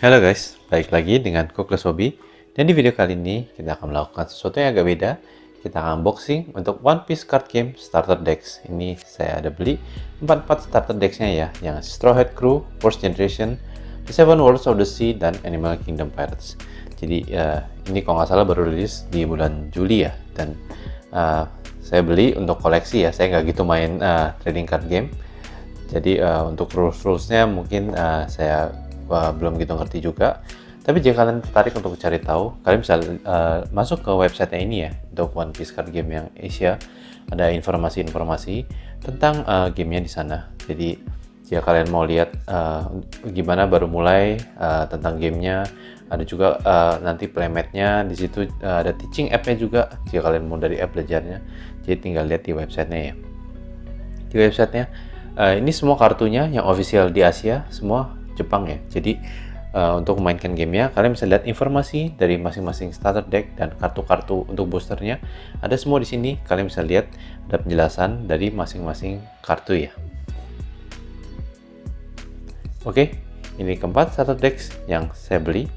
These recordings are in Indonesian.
Halo guys, balik lagi dengan Kuklas Hobby. Dan di video kali ini kita akan melakukan sesuatu yang agak beda. Kita akan unboxing untuk One Piece Card Game Starter Decks. Ini saya ada beli 4 starter decksnya ya, yang Straw Hat Crew, First Generation, The Seven Worlds of the Sea, dan Animal Kingdom Pirates. Jadi ini kalau nggak salah baru rilis di bulan Juli ya. Dan saya beli untuk koleksi ya, saya nggak gitu main trading card game. Jadi untuk rules-rulesnya mungkin saya belum gitu ngerti juga. Tapi jika kalian tertarik untuk cari tahu, kalian bisa masuk ke websitenya ini ya, untuk One Piece Card Game yang Asia. Ada informasi-informasi tentang gamenya di sana. Jadi jika kalian mau lihat gimana baru mulai tentang gamenya, ada juga nanti playmatnya di situ, ada teaching app-nya juga. Jika kalian mau dari app belajarnya, jadi tinggal lihat di websitenya ya. Di websitenya ini semua kartunya yang official di Asia, semua Jepang ya. Jadi untuk memainkan gamenya, kalian bisa lihat informasi dari masing-masing starter deck dan kartu-kartu untuk boosternya. Ada semua di sini. Kalian bisa lihat ada penjelasan dari masing-masing kartu ya. Oke, ini keempat starter decks yang saya beli.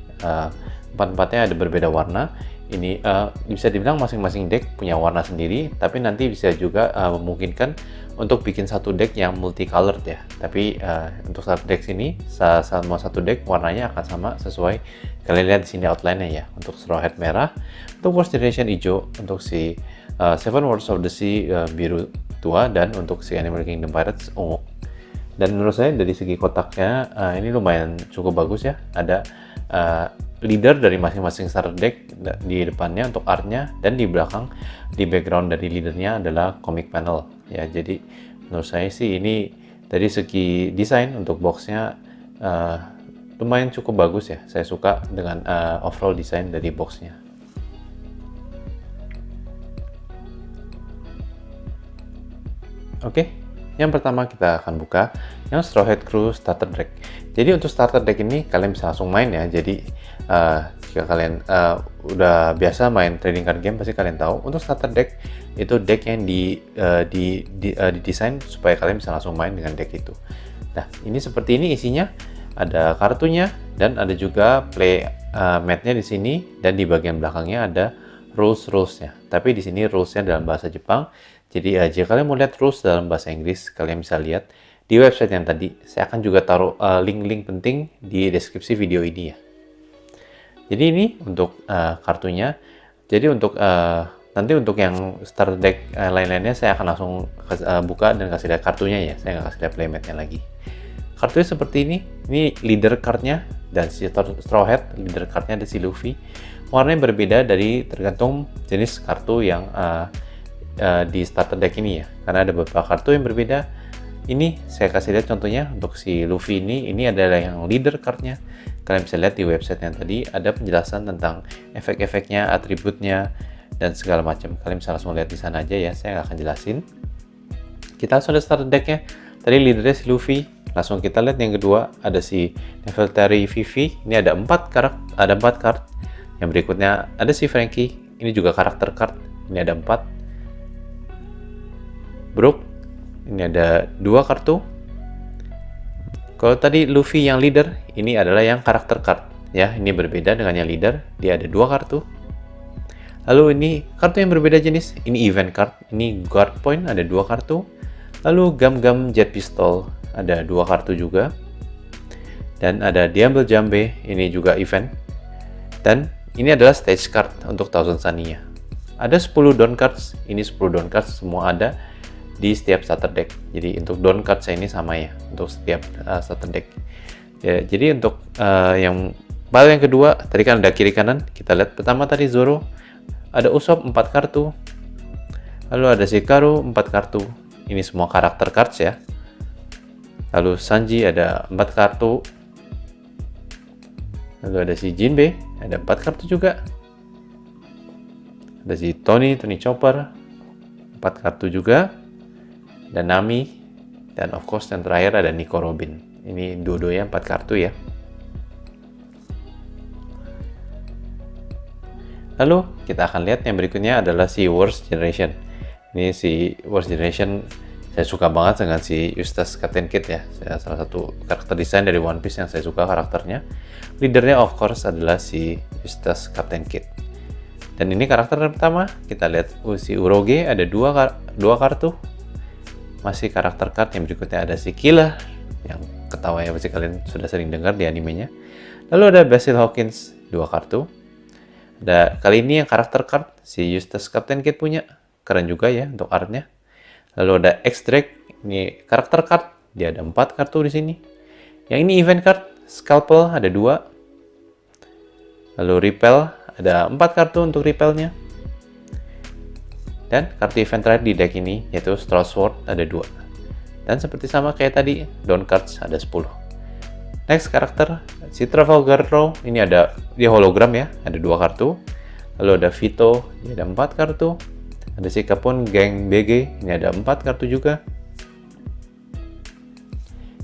Empat-empatnya ada berbeda warna. Ini bisa dibilang masing-masing deck punya warna sendiri, tapi nanti bisa juga memungkinkan untuk bikin satu deck yang multicolored ya. Tapi untuk satu deck ini, semua satu deck warnanya akan sama sesuai kalian lihat di sini outline-nya ya. Untuk Straw Hat merah, untuk First Generation hijau, untuk si Seven Worlds of the Sea biru tua, dan untuk si Animal Kingdom Pirates ungu. Dan menurut saya dari segi kotaknya ini lumayan cukup bagus ya. Ada leader dari masing-masing starter deck di depannya untuk artnya, dan di belakang di background dari leadernya adalah comic panel ya. Jadi menurut saya sih ini dari segi desain untuk boxnya lumayan cukup bagus ya. Saya suka dengan overall desain dari boxnya. Oke, yang pertama kita akan buka yang Straw Hat Crew Starter Deck. Jadi untuk starter deck ini kalian bisa langsung main ya. Jadi jika kalian udah biasa main trading card game, pasti kalian tahu untuk starter deck itu deck yang didesain supaya kalian bisa langsung main dengan deck itu. Nah, ini seperti ini isinya. Ada kartunya dan ada juga play mat-nya di sini, dan di bagian belakangnya ada rules-rulesnya. Tapi di sini rulesnya dalam bahasa Jepang. Jadi jika kalian mau lihat rules dalam bahasa Inggris, kalian bisa lihat di website yang tadi. Saya akan juga taruh link-link penting di deskripsi video ini ya. Jadi ini untuk kartunya. Jadi untuk nanti untuk yang starter deck lain-lainnya saya akan langsung buka dan kasih lihat kartunya ya. Saya nggak kasih lihat playmatnya lagi. Kartunya seperti ini. Ini leader cardnya dan si Straw Hat. Leader cardnya ada si Luffy. Warnanya berbeda dari tergantung jenis kartu yang di starter deck ini ya. Karena ada beberapa kartu yang berbeda. Ini saya kasih lihat contohnya untuk si Luffy ini adalah yang leader cardnya. Kalian bisa lihat di website yang tadi ada penjelasan tentang efek-efeknya, atributnya, dan segala macam. Kalian bisa langsung lihat di sana aja ya, saya nggak akan jelasin. Kita langsung lihat starter decknya. Tadi leadernya si Luffy. Langsung kita lihat yang kedua, ada si Nefertari Vivi. Ini ada 4 card. Yang berikutnya ada si Franky. Ini juga karakter card. Ini ada 4. Brook. Ini ada 2 kartu. Kalau tadi Luffy yang leader, ini adalah yang karakter card ya. Ini berbeda dengan yang leader, dia ada 2 kartu. Lalu ini kartu yang berbeda jenis, ini event card, ini guard point, ada 2 kartu. Lalu Gum Jet Pistol, ada 2 kartu juga. Dan ada Diamble Jambe, ini juga event. Dan ini adalah stage card untuk Thousand Sunny-nya. Ada 10 down cards, ini 10 down cards semua ada di setiap starter deck. Jadi untuk down card saya ini sama ya untuk setiap starter deck ya. Jadi untuk yang paling yang kedua, tadi kan ada kiri kanan, kita lihat pertama tadi Zoro, ada Usopp 4 kartu, lalu ada Shikaru 4 kartu, ini semua karakter cards ya. Lalu Sanji ada 4 kartu, lalu ada si Jinbe ada 4 kartu juga, ada si Tony Chopper 4 kartu juga, dan Nami, dan of course yang terakhir ada Nico Robin. Ini dua-duanya 4 kartu ya. Lalu kita akan lihat yang berikutnya adalah si Worst Generation. Ini si Worst Generation Saya suka banget dengan si Eustace Captain Kidd ya. Salah satu karakter desain dari One Piece yang saya suka karakternya. Leadernya of course adalah si Eustace Captain Kidd. Dan ini karakter pertama. Kita lihat si Uroge ada dua kartu. Masih karakter card yang berikutnya ada si Killer yang ketawanya pasti kalian sudah sering dengar di animenya. Lalu ada Basil Hawkins 2 kartu. Ada kali ini yang karakter card si Eustace Captain Kidd punya. Keren juga ya untuk artnya. Lalu ada X-Drake, ini karakter card, dia ada 4 kartu di sini. Yang ini event card, Scalpel ada 2. Lalu Repel, ada 4 kartu untuk Repelnya. Dan kartu event terakhir di deck ini, yaitu Straw Sword, ada 2. Dan seperti sama kayak tadi, Down Cards ada 10. Next karakter, si Trafalgar Law, ini ada, dia hologram ya, ada 2 kartu. Lalu ada Vito, dia ada 4 kartu. Ada si Capone Gang BG, ini ada 4 kartu juga.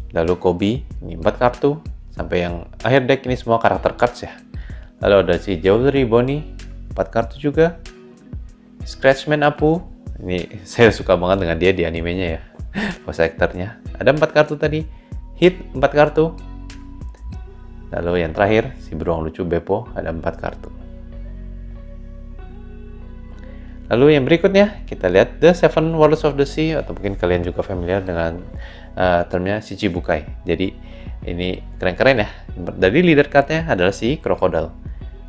Lalu Kobe, ini 4 kartu. Sampai yang akhir deck ini semua karakter cards ya. Lalu ada si Jewelry Bonnie, 4 kartu juga. Scratchman Apu, ini saya suka banget dengan dia di animenya ya. Voice actornya. Ada 4 kartu tadi. Hit 4 kartu. Lalu yang terakhir, si beruang lucu Beppo, ada 4 kartu. Lalu yang berikutnya, kita lihat The Seven Wonders of the Sea, atau mungkin kalian juga familiar dengan termnya Shichibukai. Jadi, ini keren-keren ya. Dari leader cardnya adalah si Crocodile.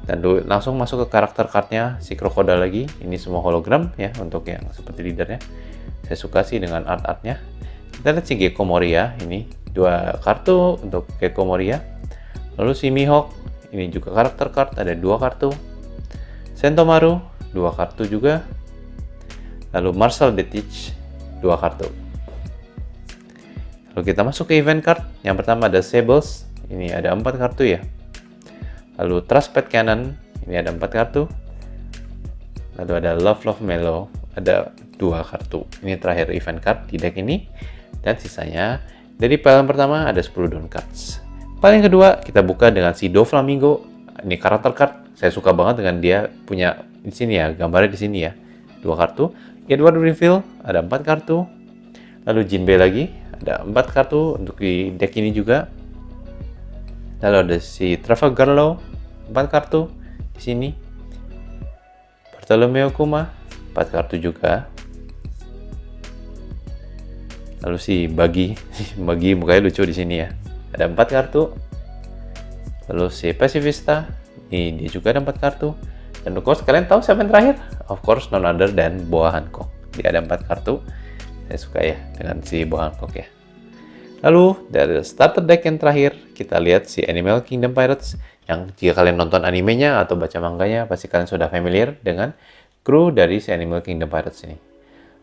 Dan langsung masuk ke karakter cardnya si Crocodile lagi. Ini semua hologram ya, untuk yang seperti leadernya. Saya suka sih dengan art-artnya. Kita lihat si Gecko Moria, ini 2 kartu untuk Gecko Moria. Lalu si Mihawk, ini juga karakter card, ada 2 kartu. Sentomaru, 2 kartu juga. Lalu Marcel Detich, 2 kartu. Lalu kita masuk ke event card. Yang pertama ada Sables, ini ada 4 kartu ya. Lalu Truspet Cannon, ini ada 4 kartu. Lalu ada Love Melo, ada 2 kartu. Ini terakhir event card di deck ini. Dan sisanya dari pile pertama ada 10 down cards. Paling kedua kita buka dengan si Doflamingo. Ini karakter card. Saya suka banget dengan dia punya di sini ya, gambarnya di sini ya. 2 kartu. Edward Reveal ada 4 kartu. Lalu Jinbei lagi ada 4 kartu untuk di deck ini juga. Lalu ada si Trafalgar Law 4 kartu di sini. Bartolomeo Kuma 4 kartu juga. Lalu si Buggy, Buggy mukanya lucu di sini ya. Ada 4 kartu. Lalu si Pacifista, ini dia juga ada 4 kartu. Dan of course, kalian tahu siapa yang terakhir? Of course, none other than Boa Hancock. Dia ada 4 kartu. Saya suka ya dengan si Boa Hancock ya. Lalu, dari starter deck yang terakhir, kita lihat si Animal Kingdom Pirates. Yang jika kalian nonton animenya atau baca manganya, pasti kalian sudah familiar dengan kru dari si Animal Kingdom Pirates ini.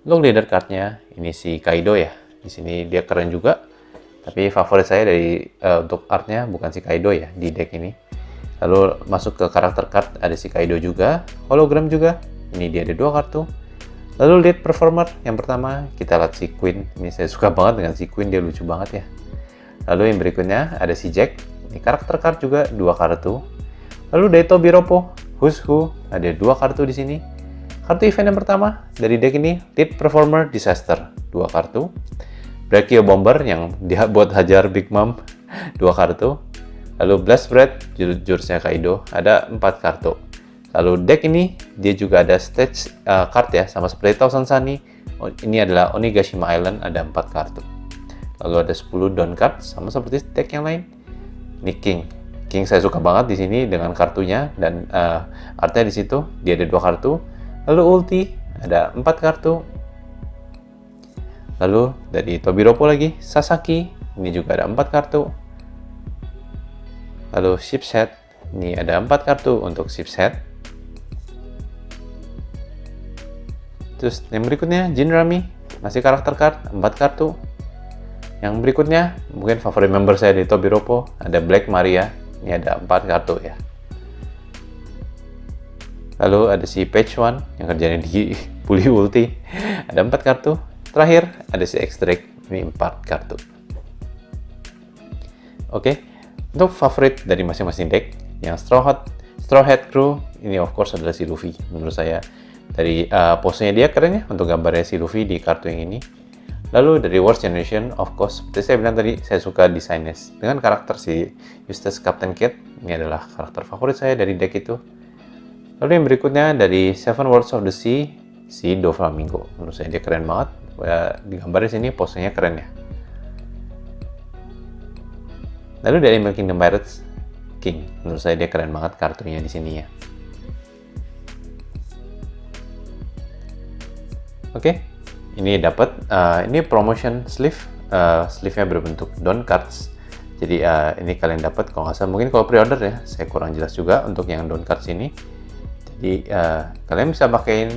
Untuk leader card-nya, ini si Kaido ya. Di sini dia keren juga. Tapi favorit saya dari untuk art-nya bukan si Kaido ya di deck ini. Lalu masuk ke karakter card ada si Kaido juga, hologram juga. Ini dia ada 2 kartu. Lalu lead performer yang pertama kita lihat si Queen. Ini saya suka banget dengan si Queen, dia lucu banget ya. Lalu yang berikutnya ada si Jack. Ini karakter card juga 2 kartu. Lalu Daito Biropo, Who's Who, ada 2 kartu di sini. Kartu event yang pertama dari deck ini lead performer Disaster 2 kartu. Brachio Bomber yang dia buat hajar Big Mom 2 kartu. Lalu Blast Breath, jurusnya Kaido, ada 4 kartu. Lalu deck ini, dia juga ada stage card ya, sama seperti Thousand Sunny. Ini adalah Onigashima Island, ada 4 kartu. Lalu ada 10 down card, sama seperti deck yang lain. Ini King. King saya suka banget di sini dengan kartunya, dan artnya di situ, dia ada 2 kartu. Lalu Ulti, ada 4 kartu. Lalu dari Tobiropo lagi, Sasaki, ini juga ada 4 kartu. Lalu Shipset, ini ada 4 kartu untuk Shipset. Terus yang berikutnya Jinrami, masih karakter card, 4 kartu. Yang berikutnya mungkin favorit member saya di Tobiropo, ada Black Maria, ini ada 4 kartu ya. Lalu ada si Page One yang kerjanya di Bully Ulti, ada 4 kartu. Terakhir ada si X-Drake, ini 4 kartu. Oke, untuk favorit dari masing-masing deck, yang Straw Hat Crew, ini of course adalah si Luffy menurut saya. Dari pose-nya dia keren ya untuk gambarnya si Luffy di kartu yang ini. Lalu dari Worst Generation, of course, seperti saya bilang tadi, saya suka desainnya dengan karakter si Eustace Captain Kidd. Ini adalah karakter favorit saya dari deck itu. Lalu yang berikutnya dari Seven Worlds of the Sea, si Doflamingo. Menurut saya dia keren banget. Di gambar di sini posenya keren ya. Lalu dari Animal Kingdom Pirates King, menurut saya dia keren banget kartunya di sini ya. Oke, ini dapat ini promotion sleeve, sleeve-nya berbentuk down cards. Jadi ini kalian dapat kalau nggak salah, mungkin kalau pre-order ya, saya kurang jelas juga untuk yang down cards ini. Jadi kalian bisa pakaiin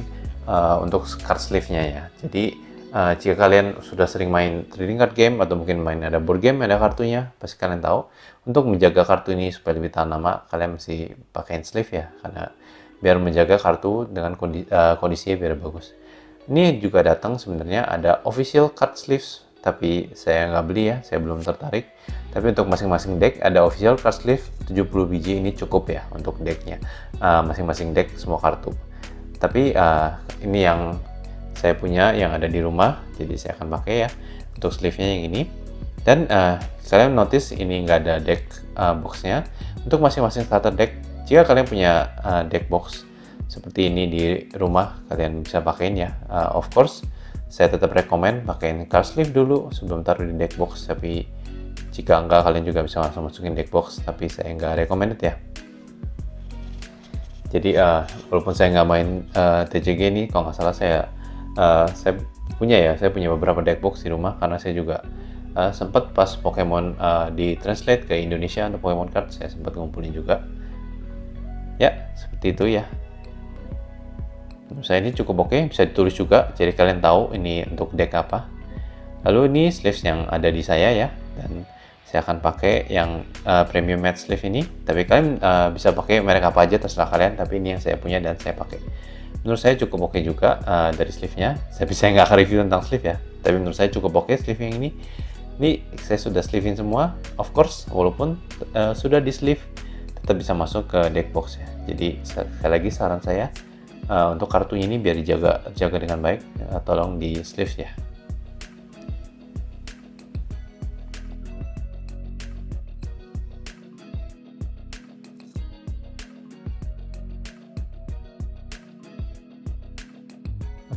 untuk card sleeve-nya ya. Jadi jika kalian sudah sering main trading card game atau mungkin main ada board game ada kartunya, pasti kalian tahu untuk menjaga kartu ini supaya lebih tahan lama, kalian mesti pakaiin sleeve ya, karena biar menjaga kartu dengan kondisinya biar bagus. Ini juga datang sebenarnya ada official card sleeves, tapi saya nggak beli ya, saya belum tertarik. Tapi untuk masing-masing deck ada official card sleeve 70 biji, ini cukup ya untuk decknya, masing-masing deck semua kartu. Tapi ini yang saya punya yang ada di rumah, jadi saya akan pakai ya untuk sleeve-nya yang ini. Dan kalian notice ini nggak ada deck box-nya untuk masing-masing starter deck. Jika kalian punya deck box seperti ini di rumah, kalian bisa pakein ya. Of course, saya tetap rekomend pakein card sleeve dulu sebelum taruh di deck box. Tapi jika enggak, kalian juga bisa langsung masukin deck box. Tapi saya nggak recommended ya. Jadi walaupun saya nggak main TCG ini, kalau nggak salah saya punya beberapa deck box di rumah, karena saya juga sempat pas Pokemon di translate ke Indonesia untuk Pokemon card, saya sempat ngumpulin juga. Ya, seperti itu ya. Menurut saya ini cukup oke, bisa ditulis juga, jadi kalian tahu ini untuk deck apa. Lalu ini sleeves yang ada di saya ya, dan saya akan pakai yang premium matte sleeve ini. Tapi kalian bisa pakai merek apa aja terserah kalian, tapi ini yang saya punya dan saya pakai. Menurut saya cukup oke juga dari sleeve-nya. Tapi saya nggak akan review tentang sleeve ya, tapi menurut saya cukup oke sleeve yang ini. Ini saya sudah sleeve-in semua, of course, walaupun sudah di sleeve, tetap bisa masuk ke deck box ya. Jadi sekali lagi saran saya, untuk kartunya ini biar dijaga dengan baik, tolong di sleeve ya.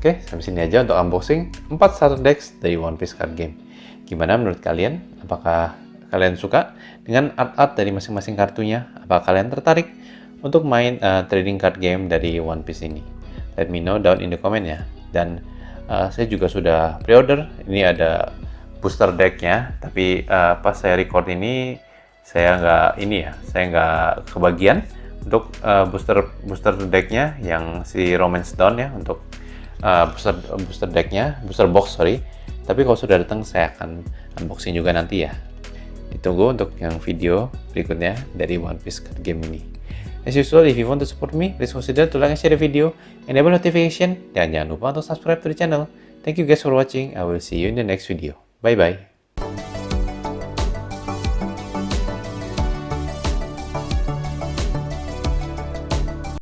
Oke, sampai sini aja untuk unboxing 4 starter decks dari One Piece Card Game. Gimana menurut kalian? Apakah kalian suka dengan art-art dari masing-masing kartunya? Apakah kalian tertarik untuk main trading card game dari One Piece ini? Let me know down in the comment ya. Dan saya juga sudah pre-order. Ini ada booster decknya, tapi pas saya record ini saya nggak kebagian untuk booster decknya yang si Romance Dawn ya, untuk booster decknya, booster box sorry. Tapi kalau sudah datang saya akan unboxing juga nanti ya. Ditunggu untuk yang video berikutnya dari One Piece Card Game ini. As usual, if you want to support me, please consider to like and share the video, enable notification, dan jangan lupa untuk subscribe to the channel. Thank you guys for watching. I will see you in the next video. Bye bye.